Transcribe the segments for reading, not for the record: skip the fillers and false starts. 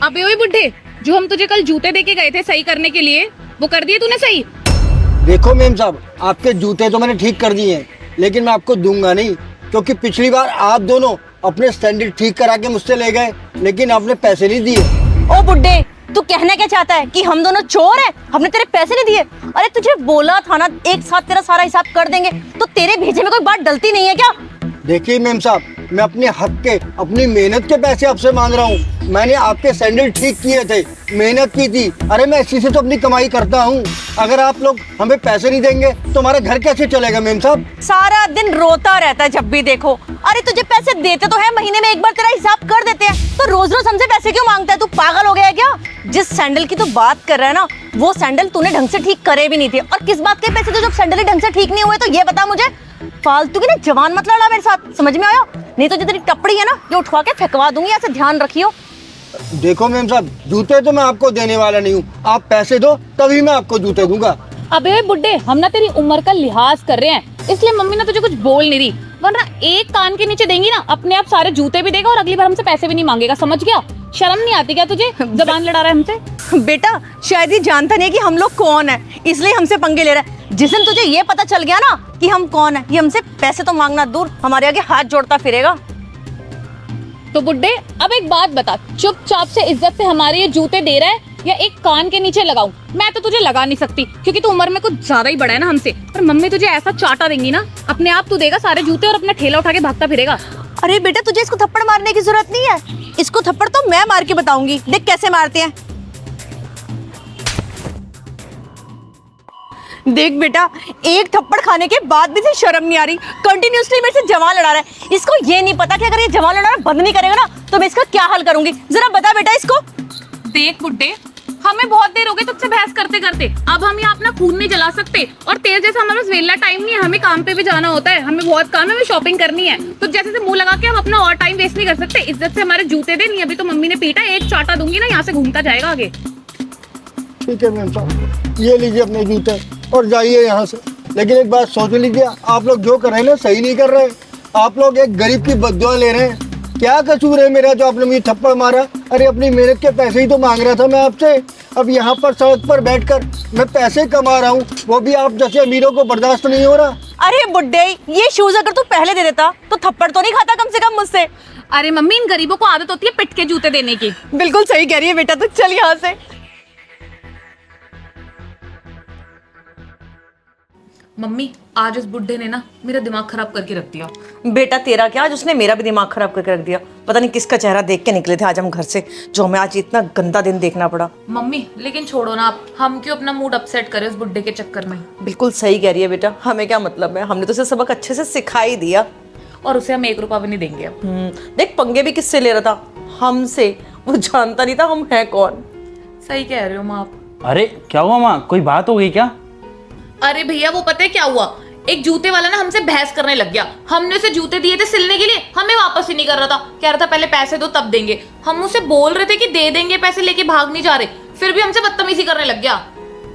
अबे ओए बुड्ढे, जो हम तुझे कल जूते देके गए थे सही करने के लिए, वो कर दिए तूने सही? देखो मेम साहब, आपके जूते तो मैंने ठीक कर दिए हैं, लेकिन मैं आपको दूंगा नहीं, क्योंकि पिछली बार आप दोनों अपने स्टैंडर्ड ठीक करा के मुझसे ले गए, लेकिन आपने पैसे नहीं दिए। ओ बुड्ढे, तू कहना क्या चाहता है कि हम दोनों चोर हैं? हमने तेरे पैसे नहीं दिए? अरे तुझे बोला था ना एक साथ तेरा सारा हिसाब कर देंगे, तो तेरे भेजे में कोई बात डलती नहीं है क्या? देखिए मेम साहब, मैं अपने हक के, अपनी मेहनत के पैसे आपसे मांग रहा हूँ। मैंने आपके सैंडल ठीक किए थे, मेहनत की थी। अरे मैं इसी से तो अपनी कमाई करता हूँ। अगर आप लोग हमें पैसे नहीं देंगे तो हमारा घर कैसे चलेगा मेम साहब? सारा दिन रोता रहता है जब भी देखो। अरे तुझे पैसे देते तो है, महीने में एक बार तेरा हिसाब कर देते हैं, तो रोज रोज हमसे पैसे क्यों मांगता है? तू पागल हो गया है क्या? जिस सैंडल की तू बात कर रहा है ना, वो सैंडल तूने ढंग से ठीक करे भी नहीं थे। और किस बात के पैसे थे जब सैंडल ही ढंग से ठीक नहीं हुए? तो ये बता मुझे। फालतू की ना जवान मत लड़ा मेरे साथ, समझ में आया? नहीं तो जो तेरी टपड़ी है ना, ये उठवा के फेंकवा दूंगी, ऐसे ध्यान रखियो। देखो मेम साहब, जूते तो मैं आपको देने वाला नहीं हूँ। आप पैसे दो तभी मैं आपको जूते दूंगा। अबे ओए बुड्ढे, हम ना तेरी उम्र का लिहाज कर रहे हैं, इसलिए मम्मी ने तुझे कुछ बोल नहीं रही, वरना एक कान के नीचे देंगी ना, अपने आप सारे जूते भी देगा और अगली बार हमसे पैसे भी नहीं मांगेगा, समझ गया? शर्म नहीं आती क्या तुझे? जबान लड़ा रहा है हमसे। बेटा शायद ये जानता नहीं है कि हम लोग कौन है, इसलिए हमसे पंगे ले रहा है। जिस दिन तुझे ये पता चल गया ना कि हम कौन है, ये हमसे पैसे तो मांगना दूर, हमारे आगे हाथ जोड़ता फिरेगा। तो बुड्ढे, अब एक बात बता, चुपचाप से इज्जत से हमारे ये जूते दे रहा है या एक कान के नीचे लगाऊं? मैं तो तुझे लगा नहीं सकती, क्योंकि तू उम्र में कुछ ज्यादा ही बड़ा है ना हमसे। पर मम्मी तुझे ऐसा चाटा देंगी ना, अपने आप तू देगा सारे जूते और अपना ठेला उठा के भागता फिरेगा। अरे बेटा, तुझे इसको थप्पड़ मारने की जरूरत नहीं है, इसको थप्पड़ तो मैं मार के बताऊंगी, देख कैसे मारते हैं। देख बेटा, एक थप्पड़ खाने के बाद भी से शर्म नहीं आ रही, कंटिन्यूअसली मेरे से जवान लड़ा रहा है। इसको ये नहीं पता कि अगर ये जवान लड़ाना बंद नहीं करेगा ना, तो मैं इसका क्या हल करूंगी? जरा बता बेटा इसको। देख बुड्ढे, हमें बहुत देर हो गई तुझसे बहस करते करते, अब हम यहाँ अपना खून नहीं जला सकते, और तेरे जैसा हमारे पास वेला टाइम नहीं है, हमें काम पे भी जाना होता है, हमें बहुत काम है, हमें शॉपिंग करनी है। तो जैसे से मुंह लगा के हम अपना और टाइम वेस्ट नहीं कर सकते। इज्जत से हमारे जूते दे, नहीं अभी तो मम्मी ने पीटा, एक चाटा दूंगी ना, यहाँ से घूमता जाएगा आगे। ठीक है मेम साहब, ये लीजिए अपने जूते और जाइए यहाँ से। लेकिन एक बात सोच लीजिए, आप लोग जो कर रहे हैं ना, सही नहीं कर रहे। आप लोग एक गरीब की बद्दुआ ले रहे हैं। क्या कसूर है मेरा जो आपने मुझे थप्पड़ मारा? अरे अपनी मेहनत के पैसे ही तो मांग रहा था मैं आपसे। अब यहाँ पर सड़क पर बैठकर मैं पैसे कमा रहा हूँ, वो भी आप जैसे अमीरों को बर्दाश्त नहीं हो रहा। अरे बुड्ढे, ये शूज अगर तू पहले दे देता तो थप्पड़ तो नहीं खाता कम से कम मुझसे। अरे मम्मी, इन गरीबों को आदत होती है पिट के जूते देने की। बिल्कुल सही कह रही है बेटा, तू चल यहाँ से। मम्मी, आज इस बुड्ढे ने ना मेरा दिमाग खराब करके रख दिया। बेटा तेरा क्या, आज उसने मेरा भी दिमाग खराब करके रख दिया। पता नहीं किसका चेहरा देख के निकले थे आज हम घर से, जो हमें आज इतना गंदा दिन देखना पड़ा। मम्मी लेकिन छोड़ो ना आप, हम क्यों अपना मूड अपसेट करें उस बुड्ढे के चक्कर में? बिल्कुल सही कह रही है बेटा, हमें क्या मतलब है, हमने तो उसे सबक अच्छे से सिखा ही दिया। और उसे हम 1 रुपया भी नहीं देंगे अब। देख पंगे भी किससे ले रहा था, हमसे। वो जानता नहीं था हम हैं कौन। सही कह रहे हो माँ आप। अरे क्या हुआ माँ, कोई बात हो गई क्या? अरे भैया, वो पता है क्या हुआ, एक जूते वाला ना हमसे बहस करने लग गया। हमने उसे जूते दिए थे सिलने के लिए, हमें वापस ही नहीं कर रहा था, कह रहा था पहले पैसे दो तब देंगे। हम उसे बोल रहे थे कि दे देंगे पैसे, लेके भाग नहीं जा रहे, फिर भी हमसे बदतमीजी करने लग गया।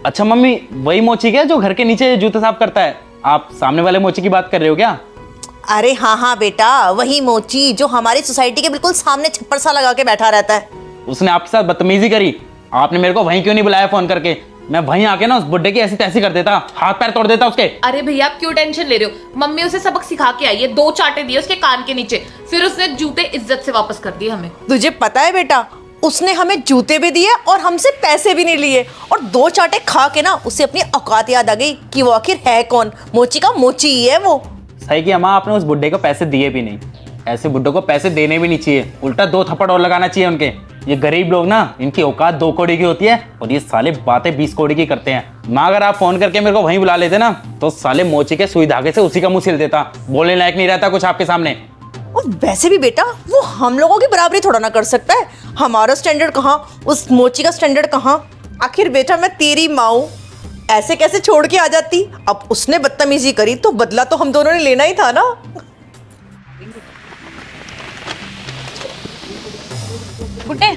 अच्छा मम्मी, वही मोची क्या जो घर के नीचे जूते साफ करता है? आप सामने वाले मोची की बात कर रहे हो क्या? अरे हाँ हाँ बेटा, वही मोची जो हमारी सोसाइटी के बिल्कुल सामने छप्पर सा लगा के बैठा रहता है। उसने आपके साथ बदतमीजी करी, आपने मेरे को वहीं क्यों नहीं बुलाया फोन करके? मैं वहीं आके ना उस बुड्ढे की ऐसी तैसी कर देता, हाथ पैर तोड़ देता उसके। अरे भैया, आप क्यों टेंशन ले रहे हो? मम्मी उसे सबक सिखा के आई है, 2 चाटे दिए उसके कान के नीचे, फिर उसने जूते इज्जत से वापस कर दिए हमें। तुझे पता है बेटा, उसने हमें जूते भी दिए और हमसे पैसे भी नहीं लिए, और 2 चाटे खा के ना उसे अपनी औकात याद आ गई कि वो आखिर है कौन। मोची का मोची ही है वो। सही किया माँ, आपने उस बुड्ढे को पैसे दिए भी नहीं। ऐसे बुड्ढों को पैसे देने भी नहीं चाहिए, उल्टा 2 थप्पड़ और लगाना चाहिए उनके। ये गरीब लोग ना, इनकी औकात 2 कौड़ी की होती है और ये साले बातें 20 कौड़ी की करते हैं। माँ अगर आप फोन करके मेरे को वहीं बुला लेते ना, तो साले मोची के सुई धागे से उसी का मुंह सिल देता, बोलने लायक नहीं रहता कुछ आपके सामने। और वैसे भी बेटा, वो हम लोगों की बराबरी थोड़ा ना कर सकता है। हमारा स्टैंडर्ड कहाँ, उस मोची का स्टैंडर्ड कहाँ? आखिर बेटा मैं तेरी माँ हूँ, ऐसे कैसे छोड़ के आ जाती? अब उसने बदतमीजी करी तो बदला तो हम दोनों ने लेना ही था ना। बुड्ढे,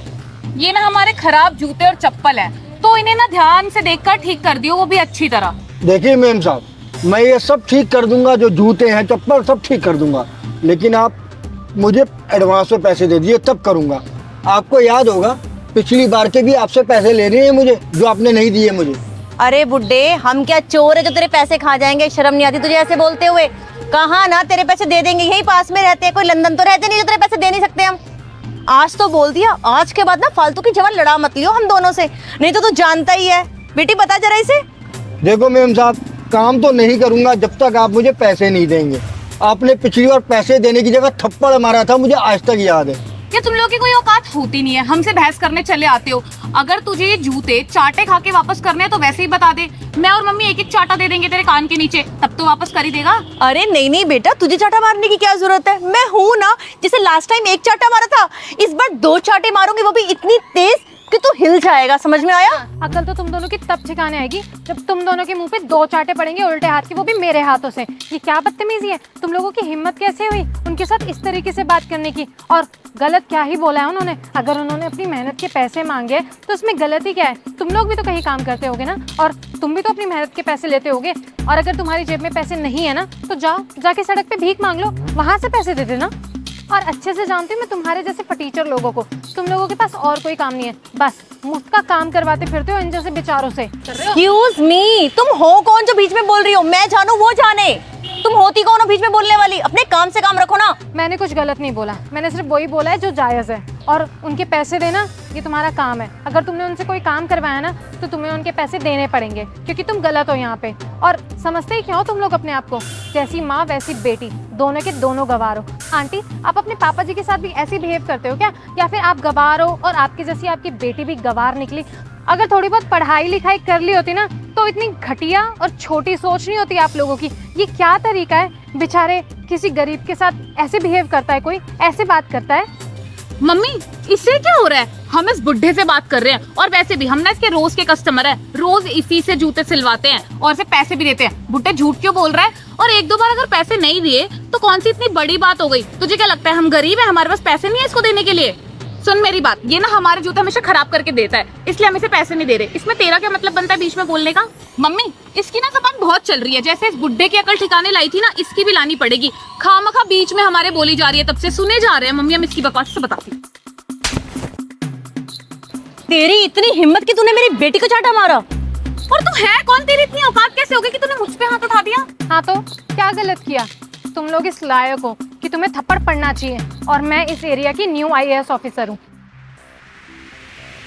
ये ना हमारे खराब जूते और चप्पल है, तो इन्हें ना ध्यान से देखकर ठीक कर दियो, वो भी अच्छी तरह। देखिए मेम साहब, मैं ये सब ठीक कर दूंगा, जो जूते हैं चप्पल सब ठीक कर दूंगा, लेकिन आप मुझे एडवांस में पैसे दे दिए तब करूंगा। आपको याद होगा पिछली बार के भी आपसे पैसे लेने हैं मुझे, जो आपने नहीं दिए मुझे। अरे बुड्ढे, हम क्या चोर है जो तेरे पैसे खा जाएंगे? शर्म नहीं आती तुझे ऐसे बोलते हुए? कहाँ ना तेरे पैसे दे देंगे, यही पास में रहते हैं, कोई लंदन तो रहते नहीं जो तेरे पैसे दे नहीं सकते हम। आज तो बोल दिया, आज के बाद ना फालतू की जवान लड़ा मत लियो हम दोनों से, नहीं तो तू जानता ही है। बेटी बता जरा इसे। देखो मेम साहब, काम तो नहीं करूंगा जब तक आप मुझे पैसे नहीं देंगे। आपने पिछली बार पैसे देने की जगह थप्पड़ मारा था, मुझे आज तक याद है। क्या तुम लोगों की कोई औकात होती नहीं है? हमसे बहस करने चले आते हो। अगर तुझे ये जूते चाटे खा के वापस करने हैं तो वैसे ही बता दे, मैं और मम्मी एक एक चाटा दे देंगे तेरे कान के नीचे, तब तो वापस कर ही देगा। अरे नहीं नहीं बेटा, तुझे चाटा मारने की क्या जरूरत है? मैं हूं ना, जैसे लास्ट टाइम एक चाटा मारा था, इस बार 2 चाटे मारूंगी, वो भी इतनी तेज कि तू हिल जाएगा। समझ में आया? अकल तो तुम दोनों की तब ठिकाने आएगी जब तुम दोनों के मुंह पे 2 चाटे पड़ेंगे उल्टे हाथ के, वो भी मेरे हाथों से। ये क्या बदतमीजी है? तुम लोगों की हिम्मत कैसे हुई उनके साथ इस तरीके से बात करने की? और गलत क्या ही बोला है उन्होंने? अगर उन्होंने अपनी मेहनत के पैसे मांगे तो उसमें गलत ही क्या है? तुम लोग भी तो कहीं काम करते होगे ना, और तुम भी तो अपनी मेहनत के पैसे लेते होगे। और अगर तुम्हारी जेब में पैसे नहीं है ना, तो जाके सड़क पे भीख मांग लो, वहां से पैसे दे देना। और अच्छे से जानती हूँ मैं तुम्हारे जैसे फटीचर लोगों को, तुम लोगों के पास और कोई काम नहीं है, बस मुफ्त का काम करवाते फिरते हो इन जैसे बेचारों से। एक्सक्यूज मी, तुम हो कौन जो बीच में बोल रही हो? मैं जानू वो जाने, तुम होती कौन हो बीच में बोलने वाली? अपने काम से काम रखो ना। मैंने कुछ गलत नहीं बोला, मैंने सिर्फ वही बोला है जो जायज़ है। और उनके पैसे देना ये तुम्हारा काम है। अगर तुमने उनसे कोई काम करवाया ना तो तुम्हें उनके पैसे देने पड़ेंगे, क्योंकि तुम गलत हो यहाँ पे। और समझते ही क्या हो तुम लोग अपने आप को? जैसी माँ वैसी बेटी, दोनों के दोनों गवार हो। आंटी, आप अपने पापा जी के साथ भी ऐसे बिहेव करते हो क्या? या फिर आप गवार हो और आपकी जैसी आपकी बेटी भी गवार निकली? अगर थोड़ी बहुत पढ़ाई लिखाई कर ली होती ना तो इतनी घटिया और छोटी सोच नहीं होती आप लोगों की। ये क्या तरीका है? बेचारे किसी गरीब के साथ ऐसे बिहेव करता है कोई, ऐसे बात करता है? मम्मी, इससे क्या हो रहा है? हम इस बुढ़े से बात कर रहे हैं, और वैसे भी हम ना इसके रोज के कस्टमर है, रोज इसी से जूते सिलवाते हैं और इसे पैसे भी देते हैं। बुढ़े झूठ क्यों बोल रहा है? और 1-2 बार अगर पैसे नहीं दिए तो कौन सी इतनी बड़ी बात हो गई? तुझे क्या लगता है हम गरीब है, हमारे पास पैसे नहीं है इसको देने के लिए? सुन मेरी बात, ये ना हमारे जूते हमेशा खराब करके देता है, इसलिए हम इसे पैसे नहीं दे रहे। इसमें तेरा क्या मतलब बनता है बीच में बोलने का? मम्मी, इसकी ना जबान बहुत चल रही है, जैसे इस बुड्ढे की अकल ठिकाने लाई थी ना, इसकी भी लानी पड़ेगी। खामखा बीच में हमारे बोली जा रही है, तब से सुने जा रहे हैं। मम्मी, हम इसकी बकवास से बताती। तेरी इतनी हिम्मत कि तूने मेरी बेटी को चाटा मारा? और तू है कौन? तेरी इतनी औकात कैसे हो गई कि तूने मुझ पे हाथ उठा दिया? हाँ तो क्या गलत किया? तुम लोग इस लायक हो कि तुम्हें थप्पड़ पड़ना चाहिए, और मैं इस एरिया की न्यू IAS ऑफिसर हूँ।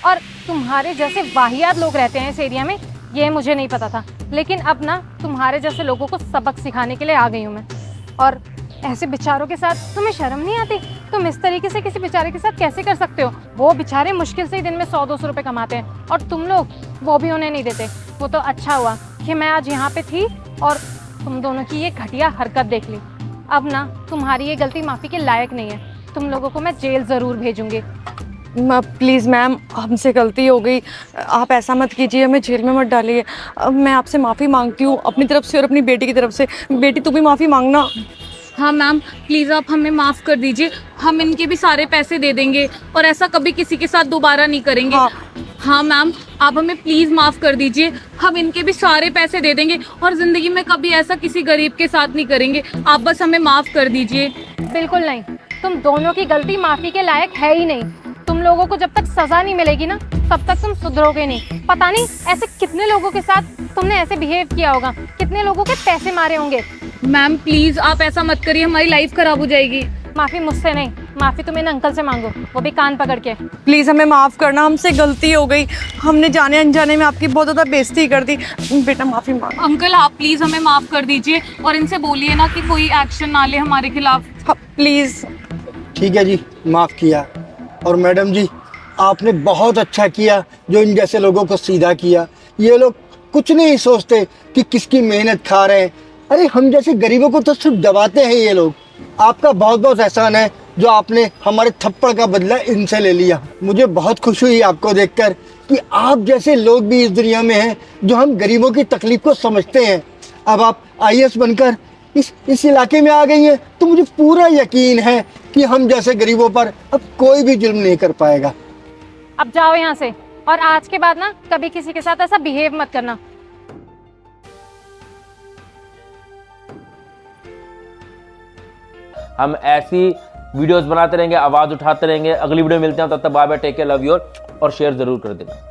और तुम्हारे जैसे वाहियात लोग रहते हैं इस एरिया में, ये मुझे नहीं पता था, लेकिन अब ना तुम्हारे जैसे लोगों को सबक सिखाने के लिए आ गई हूँ मैं। और ऐसे बेचारों के साथ तुम्हें शर्म नहीं आती? तुम इस तरीके से किसी बेचारे के साथ कैसे कर सकते हो? वो बेचारे मुश्किल से ही दिन में 100-200 रुपए कमाते हैं, और तुम लोग वो भी उन्हें नहीं देते। वो तो अच्छा हुआ कि मैं आज यहाँ पे थी और तुम दोनों की ये घटिया हरकत देख ली। अब ना तुम्हारी ये गलती माफ़ी के लायक नहीं है, तुम लोगों को मैं जेल ज़रूर भेजूंगी। प्लीज़ मैम, हमसे गलती हो गई, आप ऐसा मत कीजिए, हमें जेल में मत डालिए। मैं आपसे माफ़ी मांगती हूँ अपनी तरफ से और अपनी बेटी की तरफ से। बेटी तू भी माफ़ी मांगना। हाँ मैम, प्लीज आप हमें माफ कर दीजिए, हम इनके भी सारे पैसे दे देंगे और ऐसा कभी किसी के साथ दोबारा नहीं करेंगे। हाँ मैम, आप हमें प्लीज माफ कर दीजिए, हम इनके भी सारे पैसे दे देंगे और जिंदगी में कभी ऐसा किसी गरीब के साथ नहीं करेंगे। आप बस हमें माफ कर दीजिए। बिल्कुल नहीं, तुम दोनों की गलती माफ़ी के लायक है ही नहीं। तुम लोगों को जब तक सज़ा नहीं मिलेगी ना, तब तक तुम सुधरोगे नहीं। पता नहीं ऐसे कितने लोगों के साथ तुमने ऐसे बिहेव किया होगा, कितने लोगों के पैसे मारे होंगे। मैम प्लीज आप ऐसा मत करिए, हमारी लाइफ खराब हो जाएगी। माफ़ी मुझसे नहीं, माफ़ी तुम इन अंकल से मांगो, वो भी कान पकड़ के। प्लीज़ हमें माफ़ करना, हमसे गलती हो गई, हमने जाने अनजाने में आपकी बहुत ज़्यादा बेइज्जती कर दी। बेटा माफ़ी मांग। अंकल आप प्लीज हमें माफ कर दीजिए और इनसे बोलिए ना कि कोई एक्शन ना ले हमारे खिलाफ। हाँ, प्लीज़। ठीक है जी, माफ़ किया। और मैडम जी, आपने बहुत अच्छा किया जो इन जैसे लोगों को सीधा किया। ये लोग कुछ नहीं सोचते कि किसकी मेहनत खा रहे हैं। अरे हम जैसे गरीबों को तो सिर्फ दबाते हैं ये लोग। आपका बहुत बहुत एहसान है जो आपने हमारे थप्पड़ का बदला इनसे ले लिया। मुझे बहुत खुशी हुई आपको देखकर कि आप जैसे लोग भी इस दुनिया में हैं जो हम गरीबों की तकलीफ को समझते हैं। अब आप IAS बनकर इस इलाके में आ गई हैं तो मुझे पूरा यकीन है कि हम जैसे गरीबों पर अब कोई भी जुल्म नहीं कर पाएगा। अब जाओ यहाँ से, और आज के बाद ना कभी किसी के साथ ऐसा बिहेव मत करना। हम ऐसी वीडियोस बनाते रहेंगे, आवाज़ उठाते रहेंगे। अगली वीडियो मिलते हैं, तब तक bye bye, take care, love you और शेयर ज़रूर कर देना।